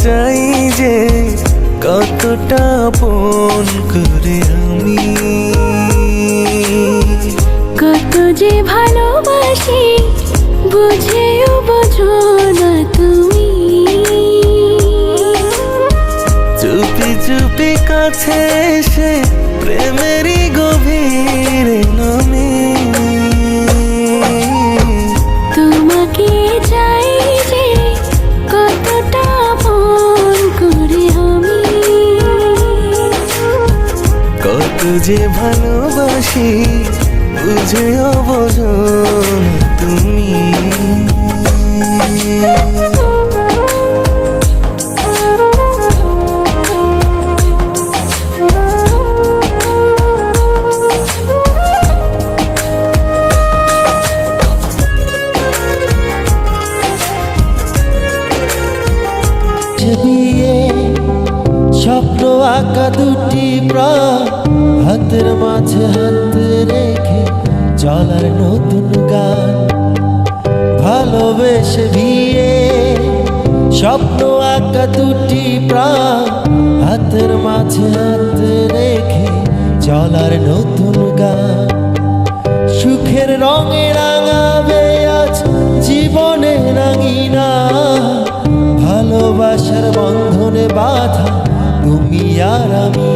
চাই যে কতটা আপন করে আমি, কত যে ভালোবাসি বুঝেও বোঝো না তুমি। চুপি চুপি কাছে এসে প্রেমেরই গভীরে নামি, তোমাকে চাই যে কতটা আপন করে আমি, কত যে ভালোবাসি বুঝেও বোঝো না তুমি। বিয়ে স্বপ্ন আঁকা দুটি প্রাণ, হাতের মাঝে হাত রেখে চলার নতুন গান। ভালোবেসে বিয়ে স্বপ্ন আঁকা দুটি প্রাণ, হাতের মাঝে হাত রেখে চলার নতুন গান। সুখের রঙে রাঙাবে আজ জীবনে রাঙিনা, ভালোবাসার বন্ধনে বাঁধা তুমি আর আমি।